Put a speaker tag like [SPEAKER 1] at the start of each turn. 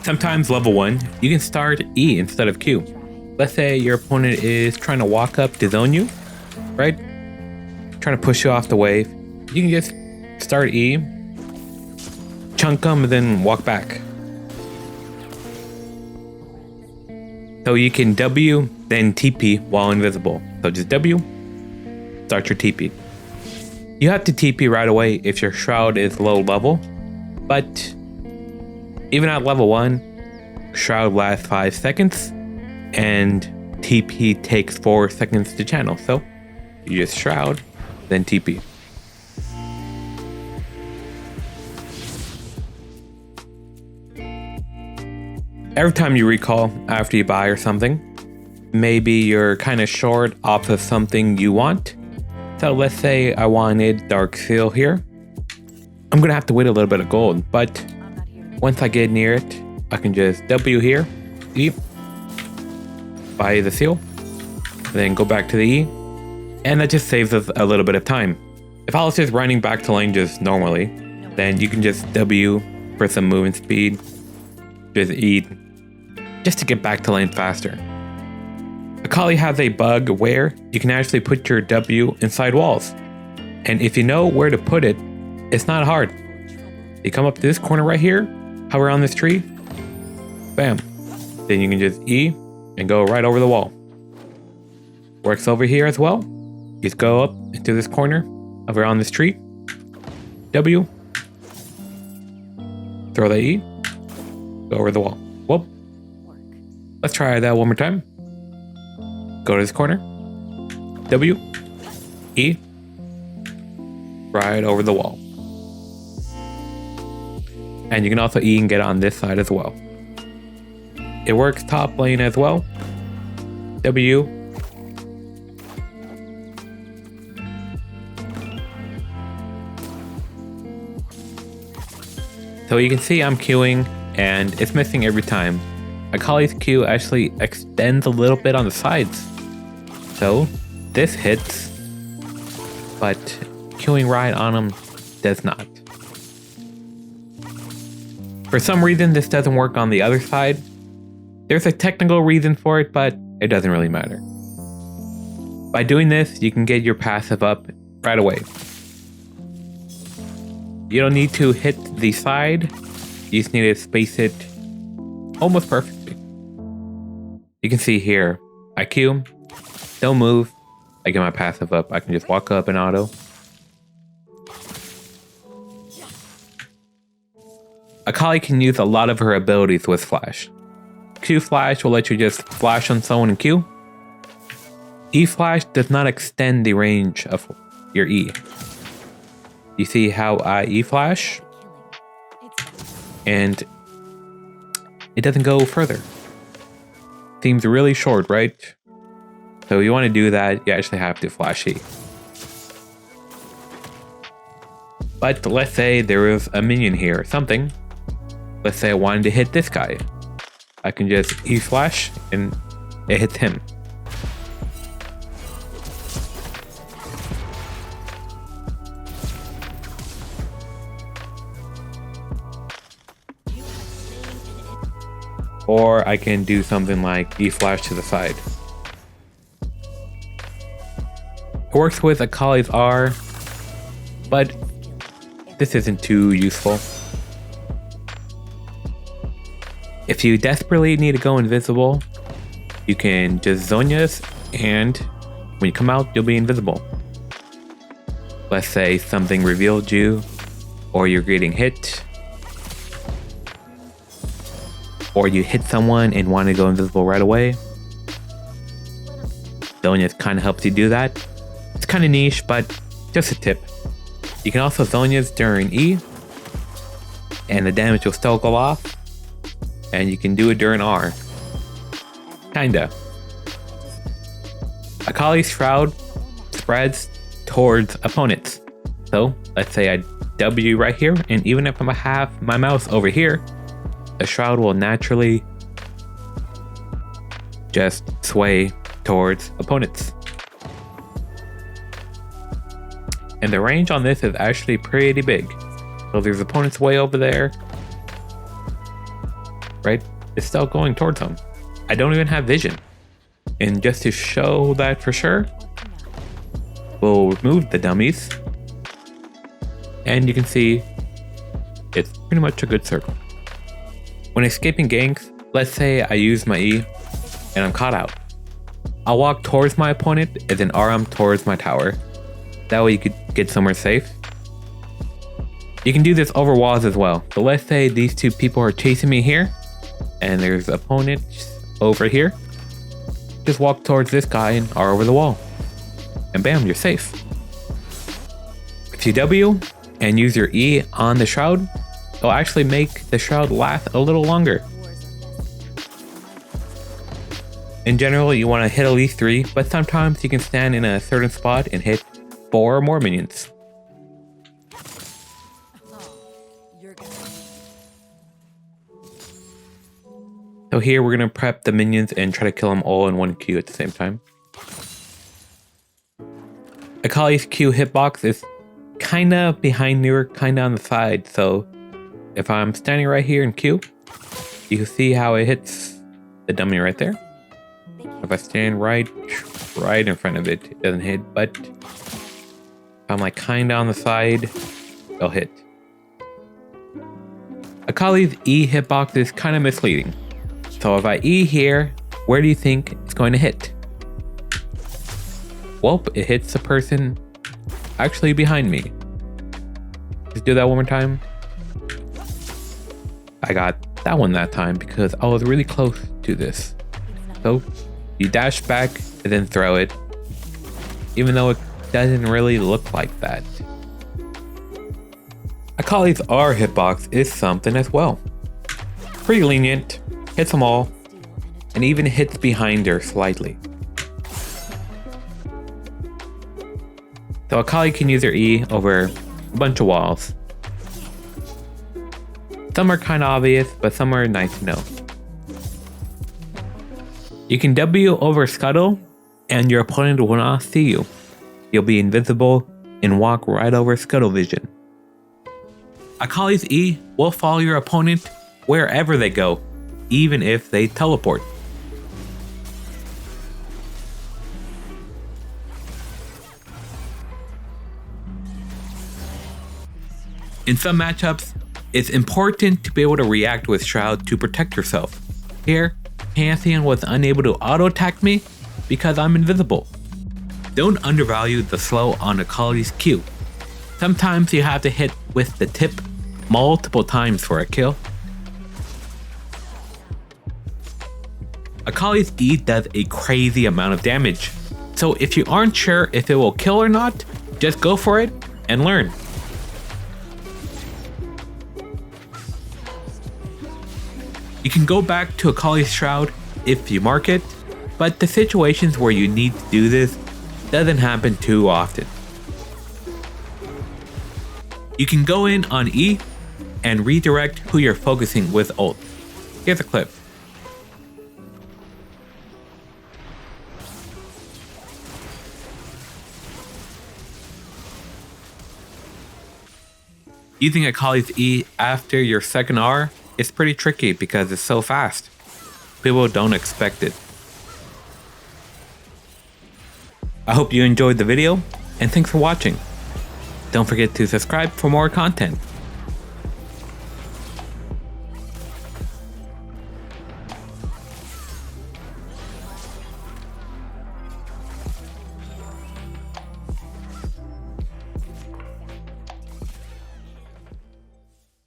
[SPEAKER 1] Sometimes level 1, you can start E instead of Q. Let's say your opponent is trying to walk up to zone you, right? Trying to push you off the wave. You can just start E, chunk them, and then walk back. So you can W, then TP while invisible. So just W, start your TP. You have to TP right away if your Shroud is low level, but even at level 1, Shroud lasts 5 seconds, and TP takes 4 seconds to channel. So you just Shroud, then TP. Every time you recall after you buy or something, maybe you're kind of short off of something you want. So let's say I wanted Dark Seal here. I'm gonna have to wait a little bit of gold, but once I get near it, I can just W here, E, buy the seal, then go back to the E, and that just saves us a little bit of time. If I was just running back to lane just normally, then you can just W for some movement speed, just E, just to get back to lane faster. Akali has a bug where you can actually put your W inside walls. And if you know where to put it, it's not hard. You come up to this corner right here, hover on this tree, bam. Then you can just E and go right over the wall. Works over here as well. You just go up into this corner, hover on this tree, W, throw the E, go over the wall. Whoop. Let's try that one more time. Go to this corner, W, E, right over the wall. And you can also E and get on this side as well. It works top lane as well. W. So you can see I'm queuing and it's missing every time. Akali's Q actually extends a little bit on the sides. So this hits, but queuing right on him does not. For some reason, this doesn't work on the other side. There's a technical reason for it, but it doesn't really matter. By doing this, you can get your passive up right away. You don't need to hit the side. You just need to space it almost perfectly. You can see here, I Q, don't move, I get my passive up. I can just walk up and auto. Akali can use a lot of her abilities with flash. Q flash will let you just flash on someone in Q. E flash does not extend the range of your E. You see how I E flash? And it doesn't go further. Seems really short, right? So you want to do that, you actually have to flash E. But let's say there is a minion here or something. Let's say I wanted to hit this guy. I can just E flash and it hits him. Or I can do something like E flash to the side. It works with Akali's R, but this isn't too useful. If you desperately need to go invisible, you can just Zhonyas, and when you come out, you'll be invisible. Let's say something revealed you, or you're getting hit, or you hit someone and want to go invisible right away. Zhonyas kind of helps you do that. It's kind of niche, but just a tip. You can also Zhonyas during E, and the damage will still go off. And you can do it during R. Kinda. Akali's Shroud spreads towards opponents. So let's say I W right here, and even if I have my mouse over here, the Shroud will naturally just sway towards opponents. And the range on this is actually pretty big. So there's opponents way over there, right? is still going towards him. I don't even have vision. And just to show that for sure, we'll remove the dummies. And you can see it's pretty much a good circle. When escaping ganks, let's say I use my E and I'm caught out. I'll walk towards my opponent and then RM towards my tower. That way you could get somewhere safe. You can do this over walls as well. So let's say these two people are chasing me here and there's opponents over here. Just walk towards this guy and R over the wall. And bam, you're safe. If you W and use your E on the Shroud, it'll actually make the Shroud last a little longer. In general, you want to hit at least 3, but sometimes you can stand in a certain spot and hit 4 or more minions. So here we're going to prep the minions and try to kill them all in one queue at the same time. Akali's Q hitbox is kinda behind newer, kinda on the side, so if I'm standing right here in Q, you can see how it hits the dummy right there. If I stand right in front of it, it doesn't hit, but if I'm like kinda on the side, it'll hit. Akali's E hitbox is kinda misleading. So if I E here, where do you think it's going to hit? Well, it hits the person actually behind me. Let's do that one more time. I got that one that time because I was really close to this. So you dash back and then throw it, even though it doesn't really look like that. Akali's R hitbox is something as well. Pretty lenient, hits them all, and even hits behind her slightly. So Akali can use her E over a bunch of walls. Some are kind of obvious, but some are nice to know. You can W over Scuttle, and your opponent will not see you. You'll be invisible and walk right over Scuttle vision. Akali's E will follow your opponent wherever they go, even if they teleport. In some matchups, it's important to be able to react with Shroud to protect yourself. Here, Pantheon was unable to auto-attack me because I'm invisible. Don't undervalue the slow on Akali's Q. Sometimes you have to hit with the tip multiple times for a kill. Akali's E does a crazy amount of damage, so if you aren't sure if it will kill or not, just go for it and learn. You can go back to Akali's Shroud if you mark it, but the situations where you need to do this doesn't happen too often. You can go in on E and redirect who you're focusing with ult. Here's a clip. Using Akali's E after your second R is pretty tricky because it's so fast. People don't expect it. I hope you enjoyed the video, and thanks for watching. Don't forget to subscribe for more content.